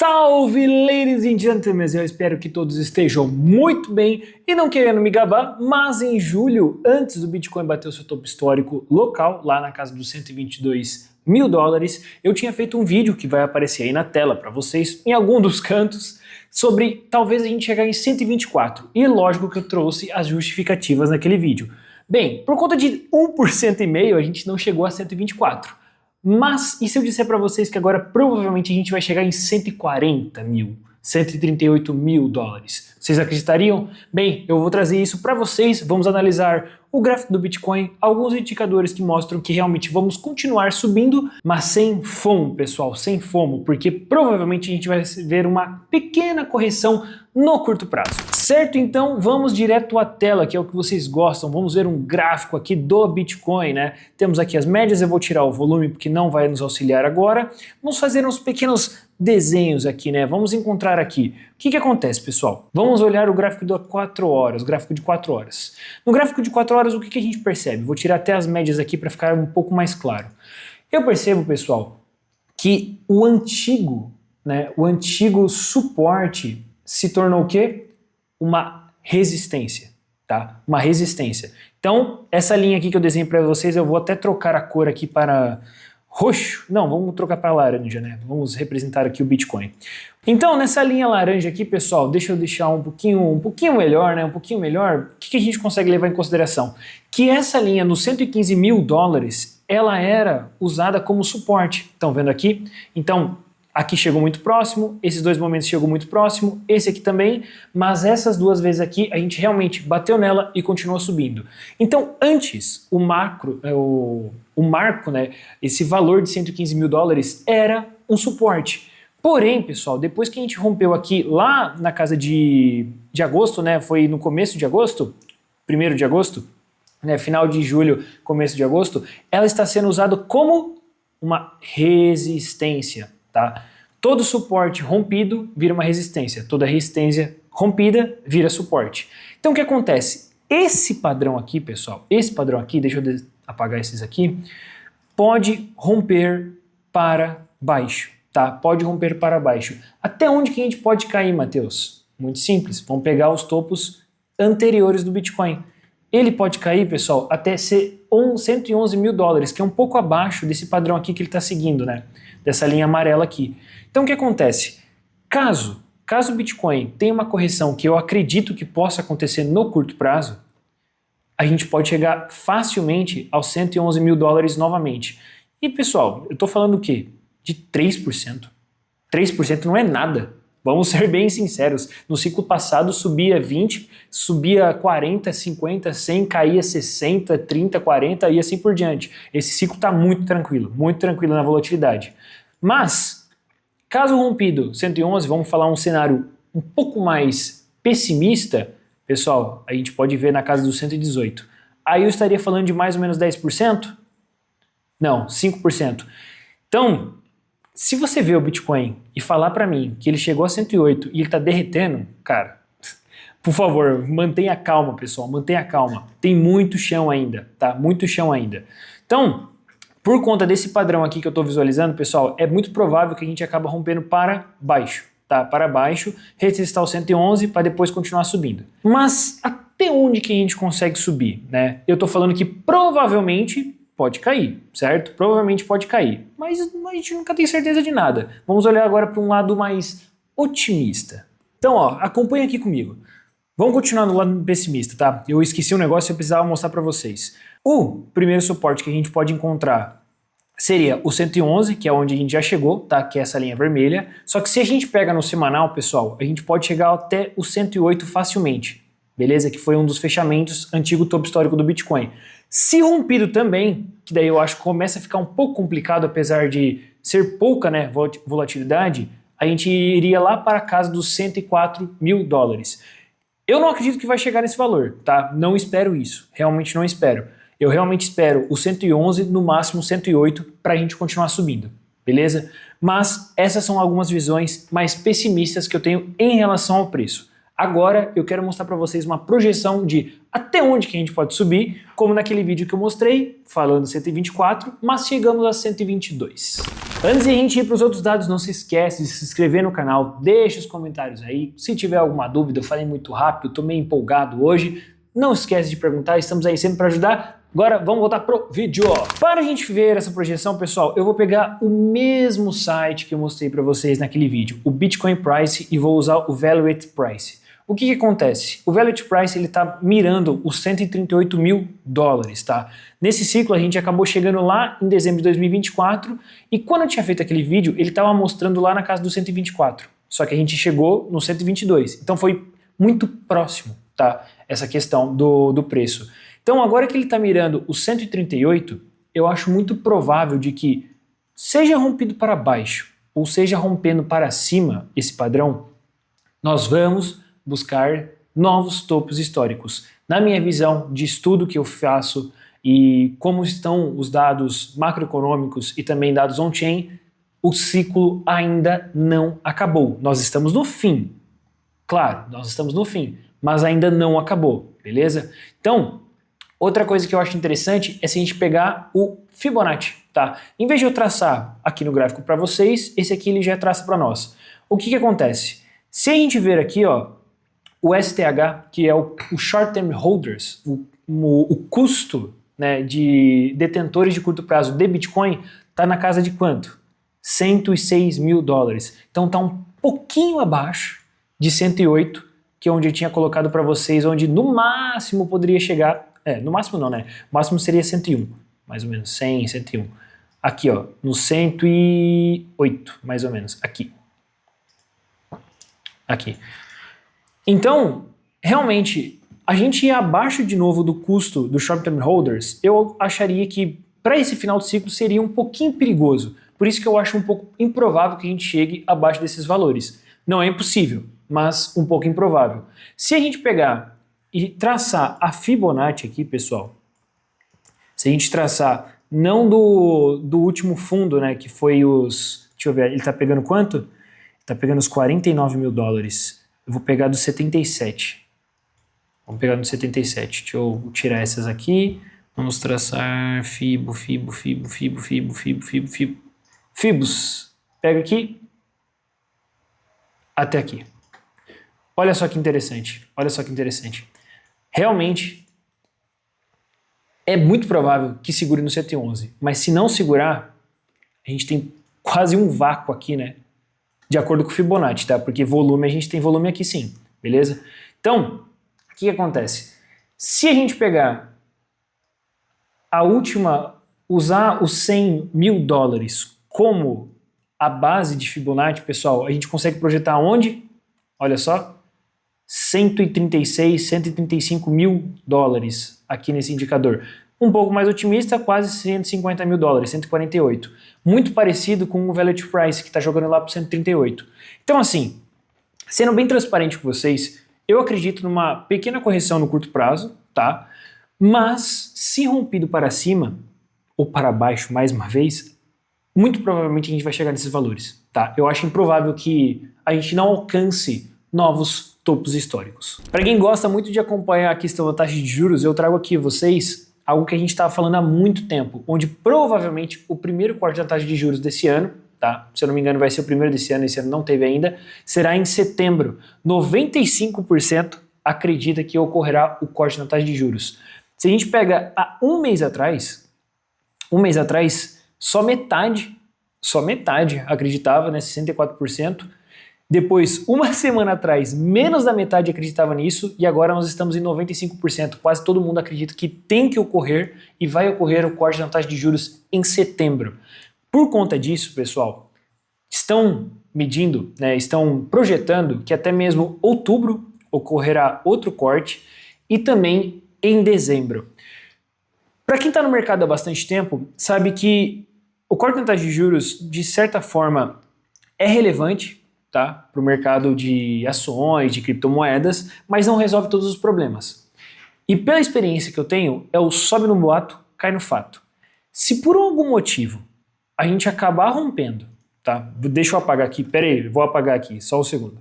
Salve, ladies and gentlemen! Eu espero que todos estejam muito bem e não querendo me gabar, mas em julho, antes do Bitcoin bater o seu topo histórico local, lá na casa dos 122 mil dólares, eu tinha feito um vídeo que vai aparecer aí na tela para vocês, em algum dos cantos, sobre talvez a gente chegar em 124. E lógico que eu trouxe as justificativas naquele vídeo. Bem, por conta de 1,5% a gente não chegou a 124. Mas, e se eu disser para vocês que agora provavelmente a gente vai chegar em 140 mil, 138 mil dólares? Vocês acreditariam? Bem, eu vou trazer isso para vocês, vamos analisar o gráfico do Bitcoin, alguns indicadores que mostram que realmente vamos continuar subindo, mas sem FOMO, pessoal, sem FOMO, porque provavelmente a gente vai ver uma pequena correção no curto prazo. Certo? Então vamos direto à tela, que é o que vocês gostam. Vamos ver um gráfico aqui do Bitcoin, né? Temos aqui as médias, eu vou tirar o volume porque não vai nos auxiliar agora. Vamos fazer uns pequenos desenhos aqui, né? Vamos encontrar aqui. O que acontece, pessoal? Vamos olhar o gráfico de 4 horas, o gráfico de 4 horas. No gráfico de 4 horas, o que a gente percebe? Vou tirar até as médias aqui para ficar um pouco mais claro. Eu percebo, pessoal, que o antigo suporte se tornou o quê? Uma resistência, tá? Uma resistência. Então, essa linha aqui que eu desenhei para vocês, eu vou até trocar a cor aqui para roxo. Não, vamos trocar para laranja, né? Vamos representar aqui o Bitcoin. Então, nessa linha laranja aqui, pessoal, deixa eu deixar um pouquinho melhor, né? Um pouquinho melhor. O que a gente consegue levar em consideração? Que essa linha nos 115 mil dólares, ela era usada como suporte. Estão vendo aqui? Então, aqui chegou muito próximo, esses dois momentos chegou muito próximo, esse aqui também, mas essas duas vezes aqui a gente realmente bateu nela e continuou subindo. Então antes o marco, né, esse valor de 115 mil dólares era um suporte. Porém, pessoal, depois que a gente rompeu aqui lá na casa de agosto, né, foi no começo de agosto, 1º de agosto, né, final de julho, começo de agosto, ela está sendo usada como uma resistência. Tá? Todo suporte rompido vira uma resistência, toda resistência rompida vira suporte. Então o que acontece? Esse padrão aqui, pessoal, esse padrão aqui, deixa eu apagar esses aqui, pode romper para baixo, tá? Pode romper para baixo. Até onde que a gente pode cair, Matheus? Muito simples, vamos pegar os topos anteriores do Bitcoin. Ele pode cair, pessoal, até ser 111 mil dólares, que é um pouco abaixo desse padrão aqui que ele está seguindo, né? Dessa linha amarela aqui. Então o que acontece? Caso o Bitcoin tenha uma correção que eu acredito que possa acontecer no curto prazo, a gente pode chegar facilmente aos 111 mil dólares novamente. E pessoal, eu estou falando o quê? De 3%. 3% não é nada. Vamos ser bem sinceros, no ciclo passado subia 20, subia 40, 50, 100, caía 60, 30, 40 e assim por diante. Esse ciclo está muito tranquilo na volatilidade. Mas, caso rompido 111, vamos falar um cenário um pouco mais pessimista, pessoal, a gente pode ver na casa dos 118. Aí eu estaria falando de mais ou menos 10%? Não, 5%. Então, se você vê o Bitcoin e falar para mim que ele chegou a 108 e ele está derretendo, cara, por favor, mantenha calma, pessoal, mantenha calma. Tem muito chão ainda, tá? Muito chão ainda. Então, por conta desse padrão aqui que eu estou visualizando, pessoal, é muito provável que a gente acaba rompendo para baixo, tá? Para baixo, retestar o 111 para depois continuar subindo. Mas até onde que a gente consegue subir, né? Eu estou falando que provavelmente pode cair, certo? Provavelmente pode cair, mas a gente nunca tem certeza de nada. Vamos olhar agora para um lado mais otimista. Então, ó, acompanha aqui comigo. Vamos continuar no lado pessimista, tá? Eu esqueci um negócio e eu precisava mostrar para vocês. O primeiro suporte que a gente pode encontrar seria o 111, que é onde a gente já chegou, tá? Que é essa linha vermelha. Só que se a gente pega no semanal, pessoal, a gente pode chegar até o 108 facilmente, beleza? Que foi um dos fechamentos antigo topo histórico do Bitcoin. Se rompido também, que daí eu acho que começa a ficar um pouco complicado, apesar de ser pouca, né, volatilidade, a gente iria lá para a casa dos 104 mil dólares. Eu não acredito que vai chegar nesse valor, tá? Não espero isso, realmente não espero. Eu realmente espero o 111, no máximo 108, para a gente continuar subindo, beleza? Mas essas são algumas visões mais pessimistas que eu tenho em relação ao preço. Agora eu quero mostrar para vocês uma projeção de até onde que a gente pode subir, como naquele vídeo que eu mostrei, falando 124, mas chegamos a 122. Antes de a gente ir para os outros dados, não se esquece de se inscrever no canal, deixa os comentários aí. Se tiver alguma dúvida, eu falei muito rápido, tô meio empolgado hoje. Não esquece de perguntar, estamos aí sempre para ajudar. Agora vamos voltar pro vídeo. Para a gente ver essa projeção, pessoal, eu vou pegar o mesmo site que eu mostrei para vocês naquele vídeo, o Bitcoin Price, e vou usar o Valuate Price. O que acontece? O Valuate Price ele está mirando os 138 mil dólares, tá? Nesse ciclo a gente acabou chegando lá em dezembro de 2024 e quando eu tinha feito aquele vídeo ele estava mostrando lá na casa do 124, só que a gente chegou no 122, então foi muito próximo, tá? Essa questão do preço. Então agora que ele está mirando os 138, eu acho muito provável de que seja rompido para baixo ou seja rompendo para cima esse padrão, nós vamos buscar novos topos históricos. Na minha visão de estudo que eu faço e como estão os dados macroeconômicos e também dados on-chain, o ciclo ainda não acabou. Nós estamos no fim. Claro, nós estamos no fim, mas ainda não acabou, beleza? Então, outra coisa que eu acho interessante é se a gente pegar o Fibonacci, tá? Em vez de eu traçar aqui no gráfico para vocês, esse aqui ele já traça para nós. O que acontece? Se a gente ver aqui, ó, o STH, que é o Short Term Holders, o custo, né, de detentores de curto prazo de Bitcoin, tá na casa de quanto? 106 mil dólares. Então tá um pouquinho abaixo de 108, que é onde eu tinha colocado para vocês, onde no máximo poderia chegar, no máximo não, né? O máximo seria 101, mais ou menos, 100, 101. Aqui, ó, no 108, mais ou menos, aqui. Aqui. Então, realmente, a gente ir abaixo de novo do custo do Short Term Holders, eu acharia que para esse final de ciclo seria um pouquinho perigoso. Por isso que eu acho um pouco improvável que a gente chegue abaixo desses valores. Não é impossível, mas um pouco improvável. Se a gente pegar e traçar a Fibonacci aqui, pessoal, se a gente traçar não do último fundo, né, que foi os... Deixa eu ver, ele está pegando quanto? Ele está pegando os 49 mil dólares. Eu vou pegar do 77. Vamos pegar no 77. Deixa eu tirar essas aqui. Vamos traçar Fibos. Pega aqui. Até aqui. Olha só que interessante. Olha só que interessante. Realmente, é muito provável que segure no 111. Mas se não segurar, a gente tem quase um vácuo aqui, né? De acordo com o Fibonacci, tá? Porque volume, a gente tem volume aqui sim, beleza? Então, o que acontece? Se a gente pegar a última, usar os 100 mil dólares como a base de Fibonacci, pessoal, a gente consegue projetar onde? Olha só, 136, 135 mil dólares aqui nesse indicador. Um pouco mais otimista, quase 150 mil dólares, 148. Muito parecido com o Valuate Price, que está jogando lá para 138. Então assim, sendo bem transparente com vocês, eu acredito numa pequena correção no curto prazo, tá? Mas se rompido para cima, ou para baixo mais uma vez, muito provavelmente a gente vai chegar nesses valores, tá? Eu acho improvável que a gente não alcance novos topos históricos. Para quem gosta muito de acompanhar a questão da taxa de juros, eu trago aqui a vocês algo que a gente estava falando há muito tempo, onde provavelmente o primeiro corte da taxa de juros desse ano, tá? Se eu não me engano vai ser o primeiro desse ano, esse ano não teve ainda, será em setembro. 95% acredita que ocorrerá o corte na taxa de juros. Se a gente pega há um mês atrás, só metade acreditava, né, 64%. Depois, uma semana atrás, menos da metade acreditava nisso e agora nós estamos em 95%. Quase todo mundo acredita que tem que ocorrer e vai ocorrer o corte na taxa de juros em setembro. Por conta disso, pessoal, estão medindo, né, estão projetando que até mesmo outubro ocorrerá outro corte e também em dezembro. Para quem está no mercado há bastante tempo, sabe que o corte na taxa de juros, de certa forma, é relevante, tá, para o mercado de ações, de criptomoedas, mas não resolve todos os problemas. E pela experiência que eu tenho, é o sobe no boato, cai no fato. Se por algum motivo a gente acabar rompendo, tá? Deixa eu apagar aqui, pera aí, vou apagar aqui, só um segundo.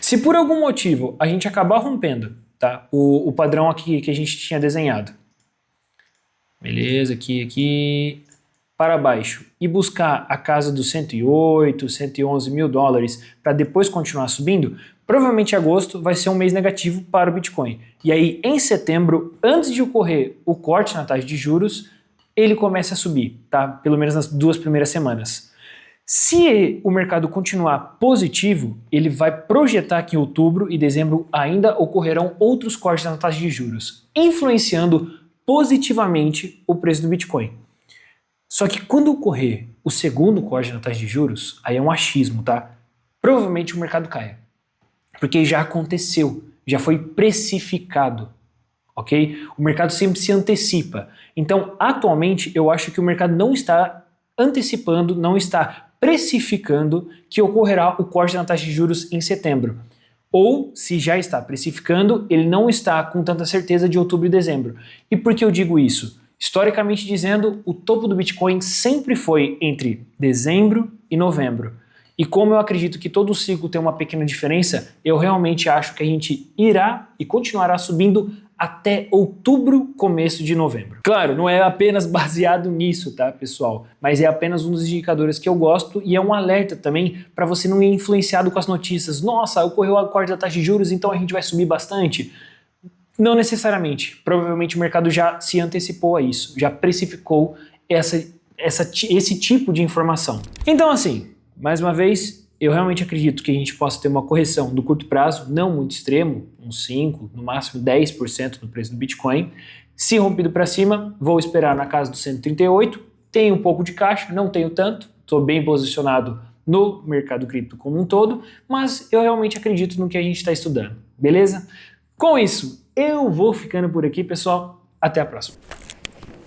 Se por algum motivo a gente acabar rompendo, tá, o padrão aqui que a gente tinha desenhado, beleza, aqui, para baixo, e buscar a casa dos 108, 111 mil dólares para depois continuar subindo, provavelmente agosto vai ser um mês negativo para o Bitcoin. E aí, em setembro, antes de ocorrer o corte na taxa de juros, ele começa a subir, tá? Pelo menos nas 2 primeiras semanas. Se o mercado continuar positivo, ele vai projetar que em outubro e dezembro ainda ocorrerão outros cortes na taxa de juros, influenciando positivamente o preço do Bitcoin. Só que quando ocorrer o segundo corte na taxa de juros, aí é um achismo, tá? Provavelmente o mercado caia. Porque já aconteceu, já foi precificado, ok? O mercado sempre se antecipa. Então, atualmente, eu acho que o mercado não está antecipando, não está precificando que ocorrerá o corte na taxa de juros em setembro. Ou, se já está precificando, ele não está com tanta certeza de outubro e dezembro. E por que eu digo isso? Historicamente dizendo, o topo do Bitcoin sempre foi entre dezembro e novembro. E como eu acredito que todo ciclo tem uma pequena diferença, eu realmente acho que a gente irá e continuará subindo até outubro, começo de novembro. Claro, não é apenas baseado nisso, tá, pessoal? Mas é apenas um dos indicadores que eu gosto e é um alerta também para você não ir influenciado com as notícias. Nossa, ocorreu o corte da taxa de juros, então a gente vai subir bastante. Não necessariamente. Provavelmente o mercado já se antecipou a isso, já precificou esse tipo de informação. Então, assim, mais uma vez, eu realmente acredito que a gente possa ter uma correção do curto prazo, não muito extremo, uns 5%, no máximo 10% no preço do Bitcoin. Se rompido para cima, vou esperar na casa dos 138, tenho um pouco de caixa, não tenho tanto, estou bem posicionado no mercado cripto como um todo, mas eu realmente acredito no que a gente está estudando, beleza? Com isso, eu vou ficando por aqui, pessoal. Até a próxima.